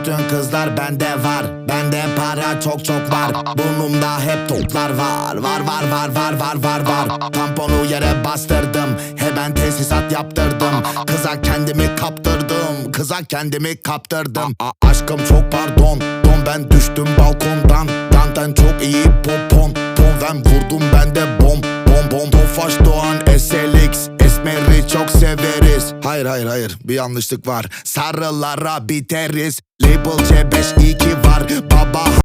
Bütün kızlar bende var. Bende para çok çok var. Burnumda hep toplar var. Var. Tamponu yere bastırdım. Hemen tesisat yaptırdım. Kıza kendimi kaptırdım. Aşkım çok pardon. Ben düştüm balkondan. Dandan çok iyi popon. Ben vurdum ben de bom. Tofaş Doğan SLX. Esmer'i çok severiz. Hayır bir yanlışlık var. Sarılara biteriz. Label C5 2 var. Baba